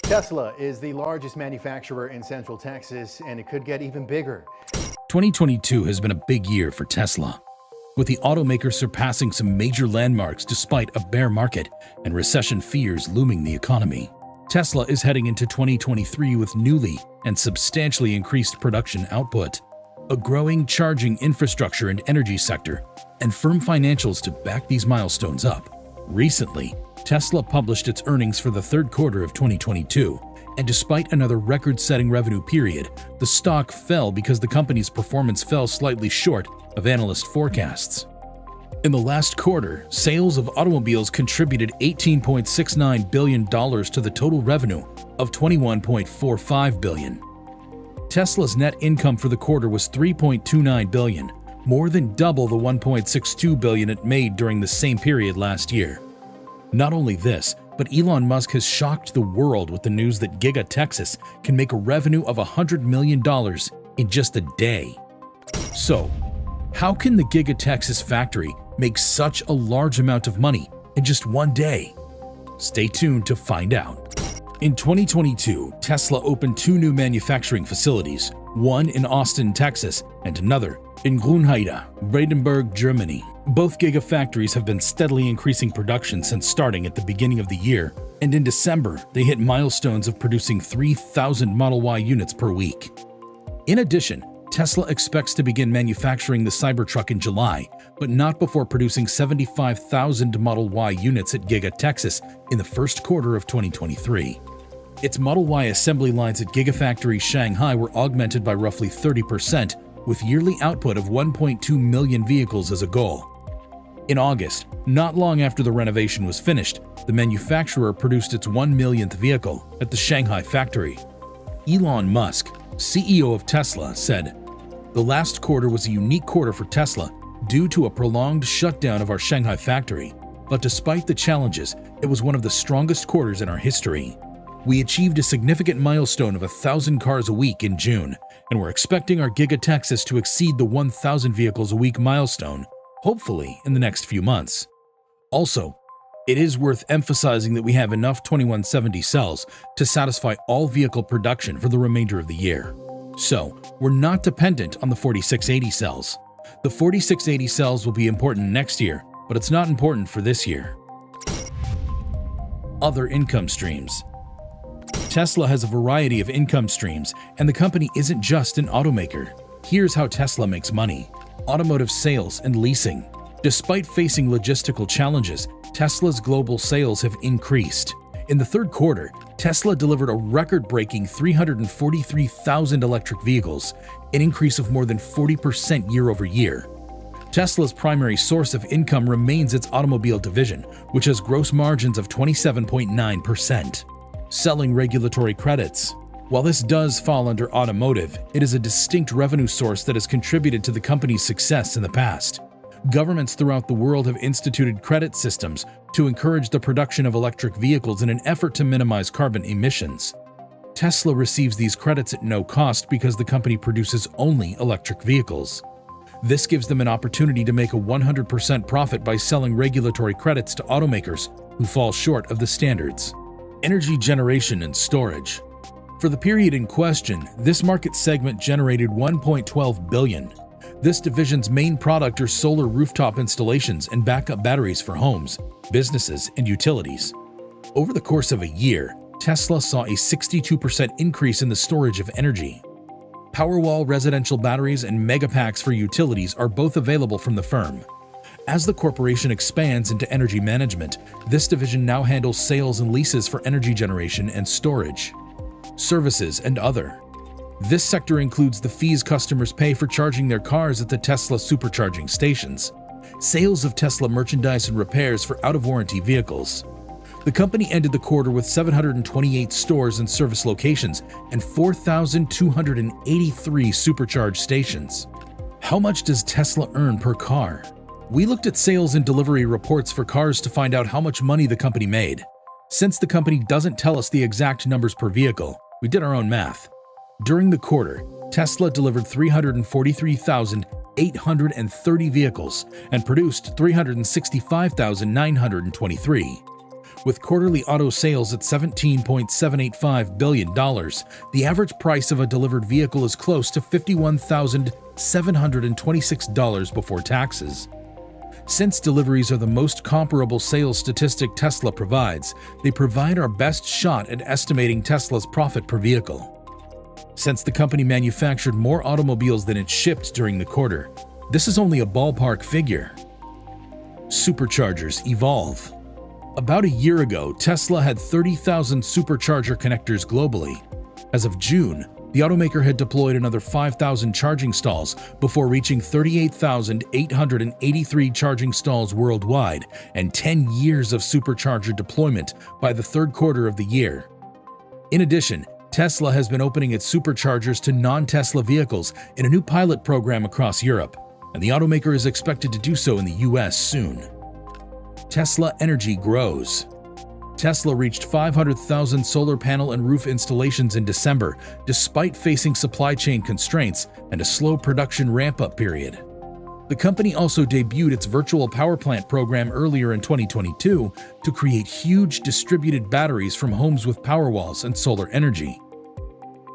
Tesla is the largest manufacturer in Central Texas, and it could get even bigger. 2022 has been a big year for Tesla, with the automaker surpassing some major landmarks despite a bear market and recession fears looming the economy. Tesla is heading into 2023 with newly and substantially increased production output, a growing charging infrastructure and energy sector, and firm financials to back these milestones up. Recently, Tesla published its earnings for the third quarter of 2022, and despite another record-setting revenue period, the stock fell because the company's performance fell slightly short of analyst forecasts. In the last quarter, sales of automobiles contributed $18.69 billion to the total revenue of $21.45 billion. Tesla's net income for the quarter was $3.29 billion, more than double the $1.62 billion it made during the same period last year. Not only this, but Elon Musk has shocked the world with the news that Giga Texas can make a revenue of $100 million in just a day. So, how can the Giga Texas factory make such a large amount of money in just one day? Stay tuned to find out. In 2022, Tesla opened two new manufacturing facilities, one in Austin, Texas, and another in Grünheide, Brandenburg, Germany. Both gigafactories have been steadily increasing production since starting at the beginning of the year, and in December, they hit milestones of producing 3,000 Model Y units per week. In addition, Tesla expects to begin manufacturing the Cybertruck in July, but not before producing 75,000 Model Y units at Giga Texas in the first quarter of 2023. Its Model Y assembly lines at Gigafactory Shanghai were augmented by roughly 30%, with yearly output of 1.2 million vehicles as a goal. In August, not long after the renovation was finished, the manufacturer produced its 1 millionth vehicle at the Shanghai factory. Elon Musk, CEO of Tesla, said, "The last quarter was a unique quarter for Tesla due to a prolonged shutdown of our Shanghai factory, but despite the challenges, it was one of the strongest quarters in our history. We achieved a significant milestone of 1,000 cars a week in June, and we're expecting our Giga Texas to exceed the 1,000 vehicles a week milestone, hopefully in the next few months. Also, it is worth emphasizing that we have enough 2170 cells to satisfy all vehicle production for the remainder of the year. So, we're not dependent on the 4680 cells. The 4680 cells will be important next year, but it's not important for this year." Other income streams. Tesla has a variety of income streams, and the company isn't just an automaker. Here's how Tesla makes money: automotive sales and leasing. Despite facing logistical challenges, Tesla's global sales have increased. In the third quarter, Tesla delivered a record-breaking 343,000 electric vehicles, an increase of more than 40% year over year. Tesla's primary source of income remains its automobile division, which has gross margins of 27.9%. Selling regulatory credits. While this does fall under automotive, it is a distinct revenue source that has contributed to the company's success in the past. Governments throughout the world have instituted credit systems to encourage the production of electric vehicles in an effort to minimize carbon emissions. Tesla receives these credits at no cost because the company produces only electric vehicles. This gives them an opportunity to make a 100% profit by selling regulatory credits to automakers who fall short of the standards. Energy generation and storage. For the period in question, this market segment generated $1.12 billion. This division's main product are solar rooftop installations and backup batteries for homes, businesses, and utilities. Over the course of a year, Tesla saw a 62% increase in the storage of energy. Powerwall residential batteries and megapacks for utilities are both available from the firm. As the corporation expands into energy management, this division now handles sales and leases for energy generation and storage, services, and other. This sector includes the fees customers pay for charging their cars at the Tesla supercharging stations, sales of Tesla merchandise and repairs for out-of-warranty vehicles. The company ended the quarter with 728 stores and service locations and 4,283 supercharge stations. How much does Tesla earn per car? We looked at sales and delivery reports for cars to find out how much money the company made. Since the company doesn't tell us the exact numbers per vehicle, we did our own math. During the quarter, Tesla delivered 343,830 vehicles and produced 365,923. With quarterly auto sales at $17.785 billion, the average price of a delivered vehicle is close to $51,726 before taxes. Since deliveries are the most comparable sales statistic Tesla provides, they provide our best shot at estimating Tesla's profit per vehicle. Since the company manufactured more automobiles than it shipped during the quarter, this is only a ballpark figure. Superchargers evolve. About a year ago, Tesla had 30,000 supercharger connectors globally. As of June, the automaker had deployed another 5,000 charging stalls before reaching 38,883 charging stalls worldwide and 10 years of supercharger deployment by the third quarter of the year. In addition, Tesla has been opening its superchargers to non-Tesla vehicles in a new pilot program across Europe, and the automaker is expected to do so in the US soon. Tesla Energy grows. Tesla reached 500,000 solar panel and roof installations in December, despite facing supply chain constraints and a slow production ramp-up period. The company also debuted its virtual power plant program earlier in 2022 to create huge distributed batteries from homes with Powerwalls and solar energy.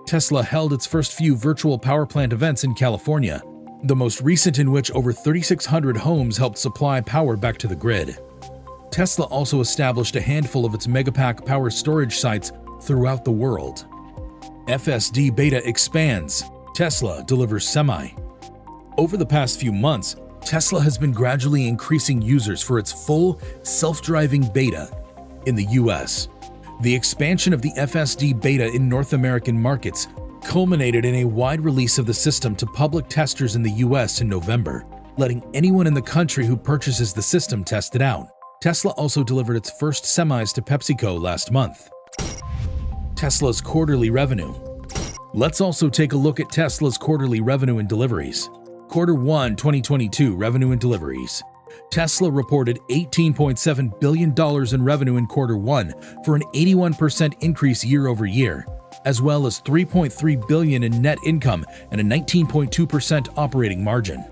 Tesla held its first few virtual power plant events in California, the most recent in which over 3,600 homes helped supply power back to the grid. Tesla also established a handful of its Megapack power storage sites throughout the world. FSD beta expands. Tesla delivers Semi. Over the past few months, Tesla has been gradually increasing users for its full self-driving beta in the US. The expansion of the FSD beta in North American markets culminated in a wide release of the system to public testers in the US in November, letting anyone in the country who purchases the system test it out. Tesla also delivered its first semis to PepsiCo last month. Tesla's quarterly revenue. Let's also take a look at Tesla's quarterly revenue and deliveries. Quarter 1 2022 revenue and deliveries. Tesla reported $18.7 billion in revenue in Quarter 1 for an 81% increase year over year, as well as $3.3 billion in net income and a 19.2% operating margin.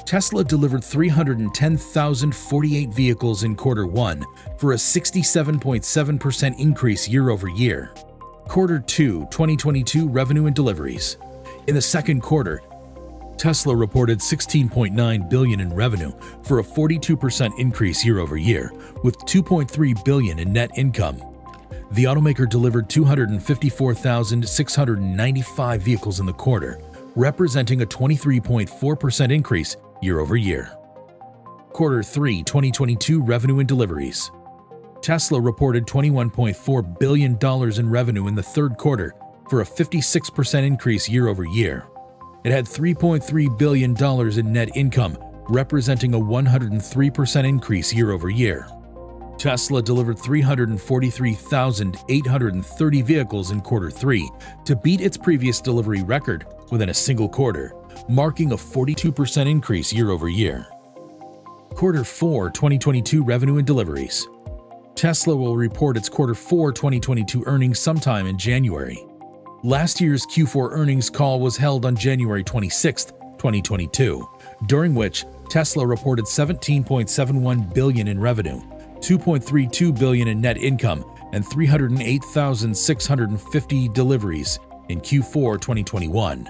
Tesla delivered 310,048 vehicles in Quarter 1 for a 67.7% increase year over year. Quarter 2 2022 revenue and deliveries. In the second quarter, Tesla reported $16.9 billion in revenue for a 42% increase year over year, with $2.3 billion in net income. The automaker delivered 254,695 vehicles in the quarter, representing a 23.4% increase year over year. Quarter 3 2022 revenue and deliveries. Tesla reported $21.4 billion in revenue in the third quarter for a 56% increase year over year. It had $3.3 billion in net income, representing a 103% increase year over year. Tesla delivered 343,830 vehicles in Quarter 3 to beat its previous delivery record within a single quarter, marking a 42% increase year over year. Quarter 4 2022 revenue and deliveries. Tesla will report its Quarter 4 2022 earnings sometime in January. Last year's Q4 earnings call was held on January 26, 2022, during which Tesla reported $17.71 billion in revenue, $2.32 billion in net income, and 308,650 deliveries in Q4 2021.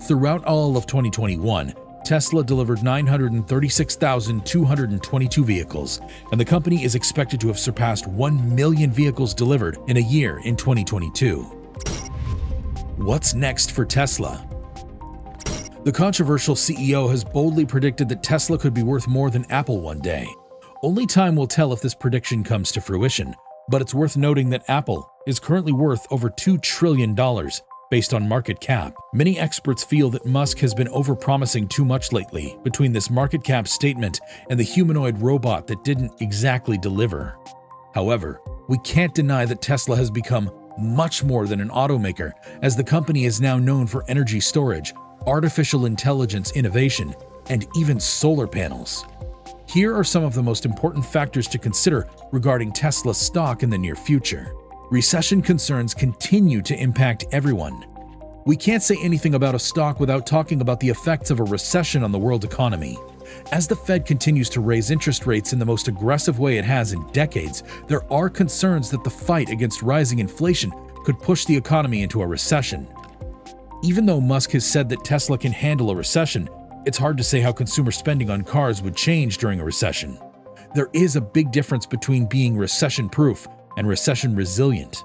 Throughout all of 2021, Tesla delivered 936,222 vehicles, and the company is expected to have surpassed 1 million vehicles delivered in a year in 2022. What's next for Tesla? The controversial CEO has boldly predicted that Tesla could be worth more than Apple one day. Only time will tell if this prediction comes to fruition, but it's worth noting that Apple is currently worth over $2 trillion based on market cap. Many experts feel that Musk has been overpromising too much lately between this market cap statement and the humanoid robot that didn't exactly deliver. However, we can't deny that Tesla has become much more than an automaker, as the company is now known for energy storage, artificial intelligence innovation, and even solar panels. Here are some of the most important factors to consider regarding Tesla's stock in the near future. Recession concerns continue to impact everyone. We can't say anything about a stock without talking about the effects of a recession on the world economy. As the Fed continues to raise interest rates in the most aggressive way it has in decades, there are concerns that the fight against rising inflation could push the economy into a recession. Even though Musk has said that Tesla can handle a recession, it's hard to say how consumer spending on cars would change during a recession. There is a big difference between being recession-proof and recession-resilient.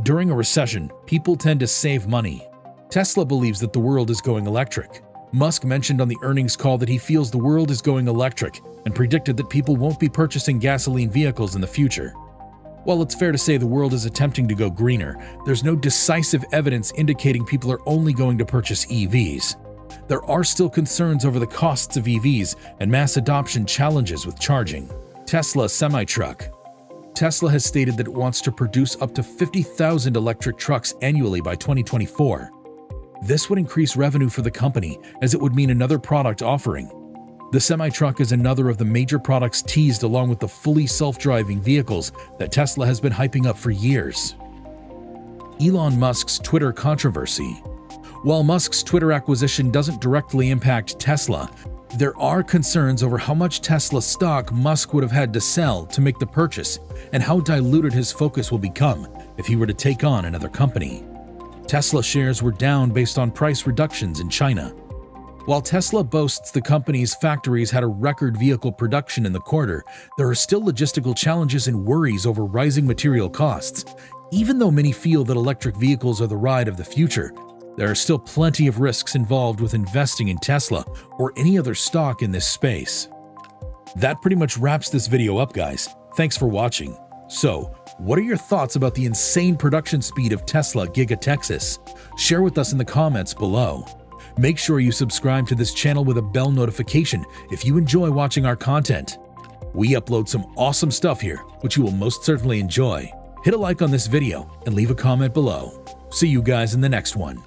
During a recession, people tend to save money. Tesla believes that the world is going electric. Musk mentioned on the earnings call that he feels the world is going electric and predicted that people won't be purchasing gasoline vehicles in the future. While it's fair to say the world is attempting to go greener, there's no decisive evidence indicating people are only going to purchase EVs. There are still concerns over the costs of EVs and mass adoption challenges with charging. Tesla semi-truck. Tesla has stated that it wants to produce up to 50,000 electric trucks annually by 2024. This would increase revenue for the company, as it would mean another product offering. The semi-truck is another of the major products teased along with the fully self-driving vehicles that Tesla has been hyping up for years. Elon Musk's Twitter controversy. While Musk's Twitter acquisition doesn't directly impact Tesla, there are concerns over how much Tesla stock Musk would have had to sell to make the purchase and how diluted his focus will become if he were to take on another company. Tesla shares were down based on price reductions in China. While Tesla boasts the company's factories had a record vehicle production in the quarter, there are still logistical challenges and worries over rising material costs. Even though many feel that electric vehicles are the ride of the future, there are still plenty of risks involved with investing in Tesla or any other stock in this space. That pretty much wraps this video up, guys. Thanks for watching. So, what are your thoughts about the insane production speed of Tesla Giga Texas? Share with us in the comments below. Make sure you subscribe to this channel with a bell notification if you enjoy watching our content. We upload some awesome stuff here, which you will most certainly enjoy. Hit a like on this video and leave a comment below. See you guys in the next one.